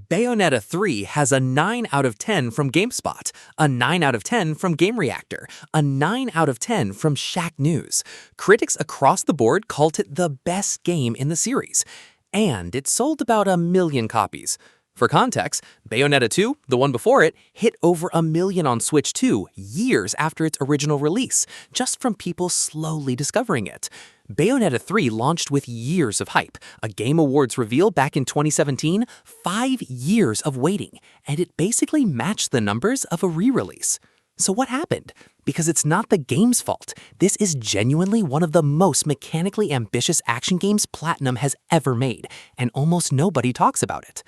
Bayonetta 3 has a 9 out of 10 from GameSpot, a 9 out of 10 from Game Reactor, a 9 out of 10 from Shack News. Critics across the board called it the best game in the series. And it sold about 1 million copies. For context, Bayonetta 2, the one before it, hit over 1 million on Switch 2 years after its original release, just from people slowly discovering it. Bayonetta 3 launched with years of hype, a Game Awards reveal back in 2017, 5 years of waiting, and it basically matched the numbers of a re-release. So what happened? Because it's not the game's fault. This is genuinely one of the most mechanically ambitious action games Platinum has ever made, and almost nobody talks about it.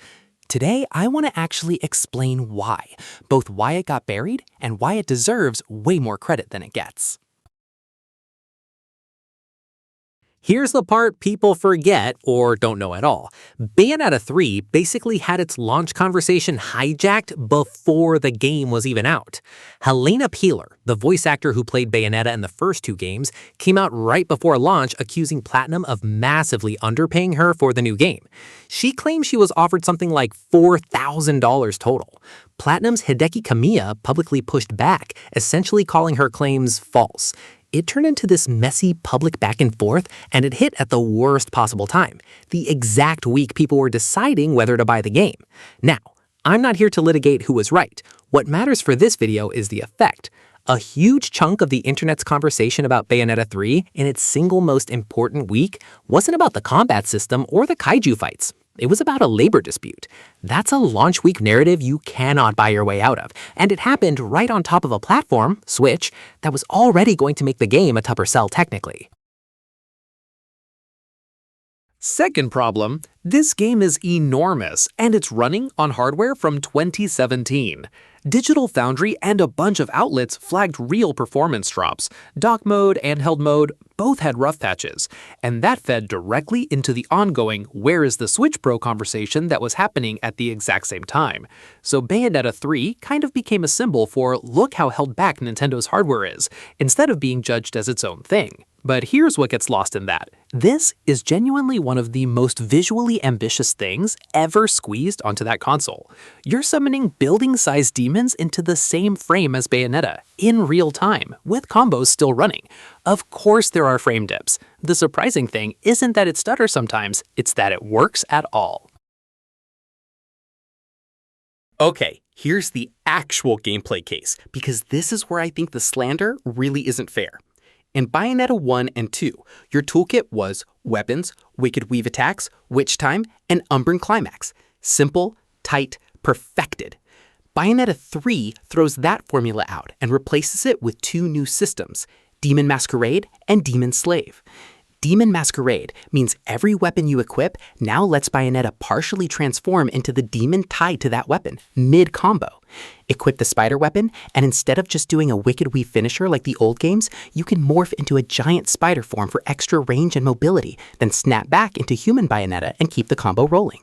Today, I want to actually explain why, both why it got buried and why it deserves way more credit than it gets. Here's the part people forget or don't know at all. Bayonetta 3 basically had its launch conversation hijacked before the game was even out. Helena Peeler, the voice actor who played Bayonetta in the first 2 games, came out right before launch accusing Platinum of massively underpaying her for the new game. She claimed she was offered something like $4,000 total. Platinum's Hideki Kamiya publicly pushed back, essentially calling her claims false. It turned into this messy public back and forth, and it hit at the worst possible time, the exact week people were deciding whether to buy the game. Now, I'm not here to litigate who was right. What matters for this video is the effect. A huge chunk of the internet's conversation about Bayonetta 3 in its single most important week wasn't about the combat system or the kaiju fights. It was about a labor dispute. That's a launch week narrative you cannot buy your way out of, and it happened right on top of a platform, Switch, that was already going to make the game a tougher sell technically. Second problem, this game is enormous, and it's running on hardware from 2017. Digital Foundry and a bunch of outlets flagged real performance drops. Dock mode and handheld mode both had rough patches, and that fed directly into the ongoing "where is the Switch Pro" conversation that was happening at the exact same time. So Bayonetta 3 kind of became a symbol for look how held back Nintendo's hardware is, instead of being judged as its own thing. But here's what gets lost in that. This is genuinely one of the most visually ambitious things ever squeezed onto that console. You're summoning building-sized demons into the same frame as Bayonetta, in real time, with combos still running. Of course there are frame dips. The surprising thing isn't that it stutters sometimes, it's that it works at all. Okay, here's the actual gameplay case, because this is where I think the slander really isn't fair. In Bayonetta 1 and 2, your toolkit was weapons, wicked weave attacks, witch time, and Umbran climax. Simple, tight, perfected. Bayonetta 3 throws that formula out and replaces it with 2 new systems, Demon Masquerade and Demon Slave. Demon Masquerade means every weapon you equip now lets Bayonetta partially transform into the demon tied to that weapon, mid-combo. Equip the spider weapon, and instead of just doing a Wicked Weave finisher like the old games, you can morph into a giant spider form for extra range and mobility, then snap back into human Bayonetta and keep the combo rolling.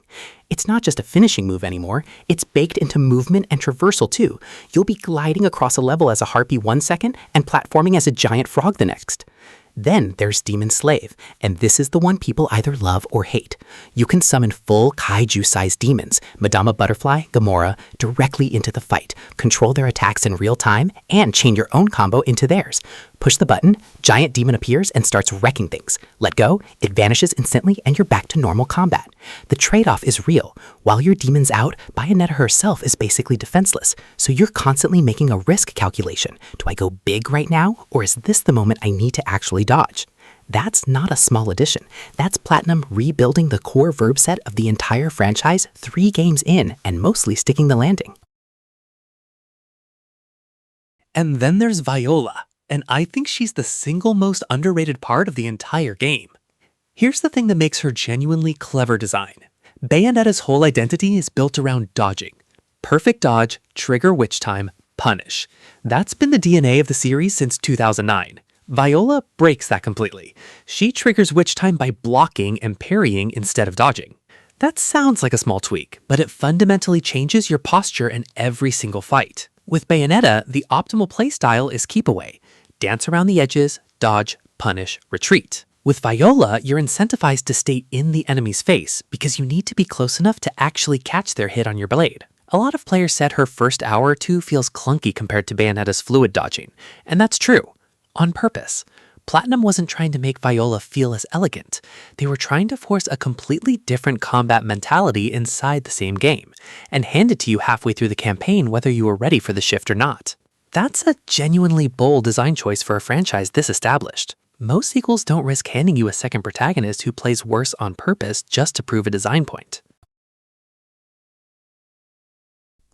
It's not just a finishing move anymore, it's baked into movement and traversal too. You'll be gliding across a level as a harpy 1 second and platforming as a giant frog the next. Then there's Demon Slave, and this is the one people either love or hate. You can summon full kaiju-sized demons, Madama Butterfly, Gamora, directly into the fight, control their attacks in real time, and chain your own combo into theirs. Push the button, giant demon appears and starts wrecking things. Let go, it vanishes instantly, and you're back to normal combat. The trade-off is real. While your demon's out, Bayonetta herself is basically defenseless, so you're constantly making a risk calculation. Do I go big right now, or is this the moment I need to actually dodge? That's not a small addition. That's Platinum rebuilding the core verb set of the entire franchise 3 games in and mostly sticking the landing. And then there's Viola, and I think she's the single most underrated part of the entire game. Here's the thing that makes her genuinely clever design. Bayonetta's whole identity is built around dodging. Perfect dodge, trigger witch time, punish. That's been the DNA of the series since 2009. Viola breaks that completely. She triggers witch time by blocking and parrying instead of dodging. That sounds like a small tweak, but it fundamentally changes your posture in every single fight. With Bayonetta, the optimal playstyle is keep away. Dance around the edges, dodge, punish, retreat. With Viola, you're incentivized to stay in the enemy's face because you need to be close enough to actually catch their hit on your blade. A lot of players said her first hour or two feels clunky compared to Bayonetta's fluid dodging, and that's true, on purpose. Platinum wasn't trying to make Viola feel as elegant. They were trying to force a completely different combat mentality inside the same game, and hand it to you halfway through the campaign whether you were ready for the shift or not. That's a genuinely bold design choice for a franchise this established. Most sequels don't risk handing you a second protagonist who plays worse on purpose just to prove a design point.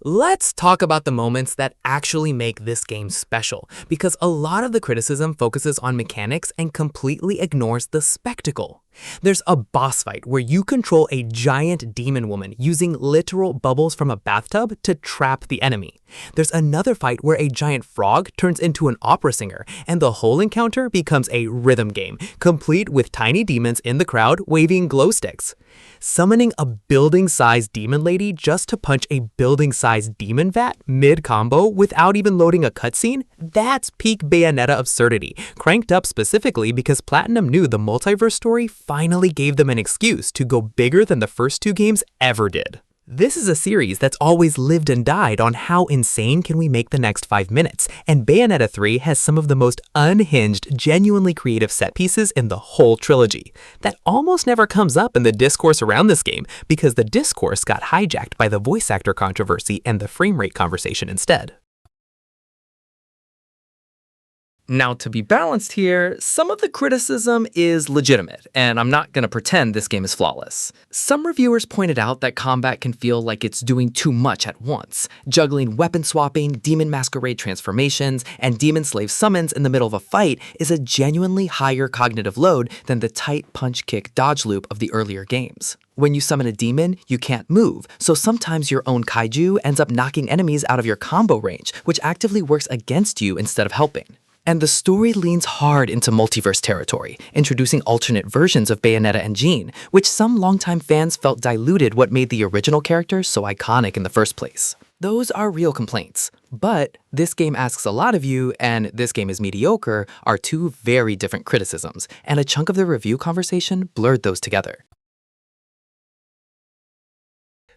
Let's talk about the moments that actually make this game special, because a lot of the criticism focuses on mechanics and completely ignores the spectacle. There's a boss fight where you control a giant demon woman using literal bubbles from a bathtub to trap the enemy. There's another fight where a giant frog turns into an opera singer, and the whole encounter becomes a rhythm game, complete with tiny demons in the crowd waving glow sticks. Summoning a building-sized demon lady just to punch a building-sized demon vat mid-combo without even loading a cutscene? That's peak Bayonetta absurdity, cranked up specifically because Platinum knew the multiverse story finally gave them an excuse to go bigger than the first two games ever did. This is a series that's always lived and died on how insane can we make the next 5 minutes, and Bayonetta 3 has some of the most unhinged, genuinely creative set pieces in the whole trilogy. That almost never comes up in the discourse around this game, because the discourse got hijacked by the voice actor controversy and the frame rate conversation instead. Now, to be balanced here, some of the criticism is legitimate, and I'm not going to pretend this game is flawless. Some reviewers pointed out that combat can feel like it's doing too much at once, juggling weapon swapping, demon masquerade transformations, and demon slave summons in the middle of a fight is a genuinely higher cognitive load than the tight punch-kick dodge loop of the earlier games. When you summon a demon, you can't move, so sometimes your own kaiju ends up knocking enemies out of your combo range, which actively works against you instead of helping. And the story leans hard into multiverse territory, introducing alternate versions of Bayonetta and Jean, which some longtime fans felt diluted what made the original characters so iconic in the first place. Those are real complaints. But this game asks a lot of you, and this game is mediocre, are two very different criticisms, and a chunk of the review conversation blurred those together.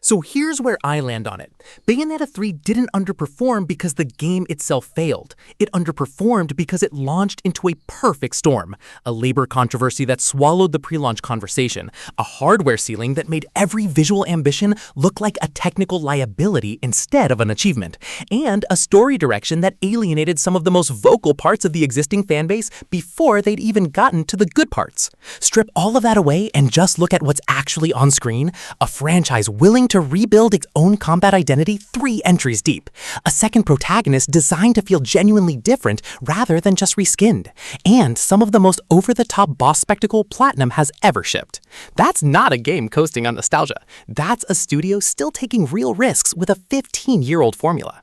So here's where I land on it. Bayonetta 3 didn't underperform because the game itself failed. It underperformed because it launched into a perfect storm. A labor controversy that swallowed the pre-launch conversation, a hardware ceiling that made every visual ambition look like a technical liability instead of an achievement, and a story direction that alienated some of the most vocal parts of the existing fanbase before they'd even gotten to the good parts. Strip all of that away and just look at what's actually on screen, a franchise willing to rebuild its own combat identity 3 entries deep, a second protagonist designed to feel genuinely different rather than just reskinned, and some of the most over-the-top boss spectacle Platinum has ever shipped. That's not a game coasting on nostalgia. That's a studio still taking real risks with a 15-year-old formula.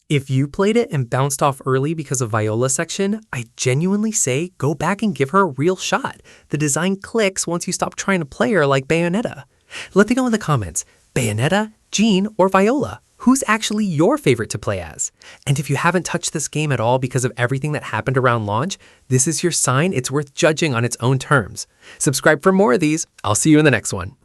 If you played it and bounced off early because of Viola's section, I genuinely say go back and give her a real shot. The design clicks once you stop trying to play her like Bayonetta. Let me know in the comments, Bayonetta, Jean, or Viola? Who's actually your favorite to play as? And if you haven't touched this game at all because of everything that happened around launch, this is your sign it's worth judging on its own terms. Subscribe for more of these. I'll see you in the next one.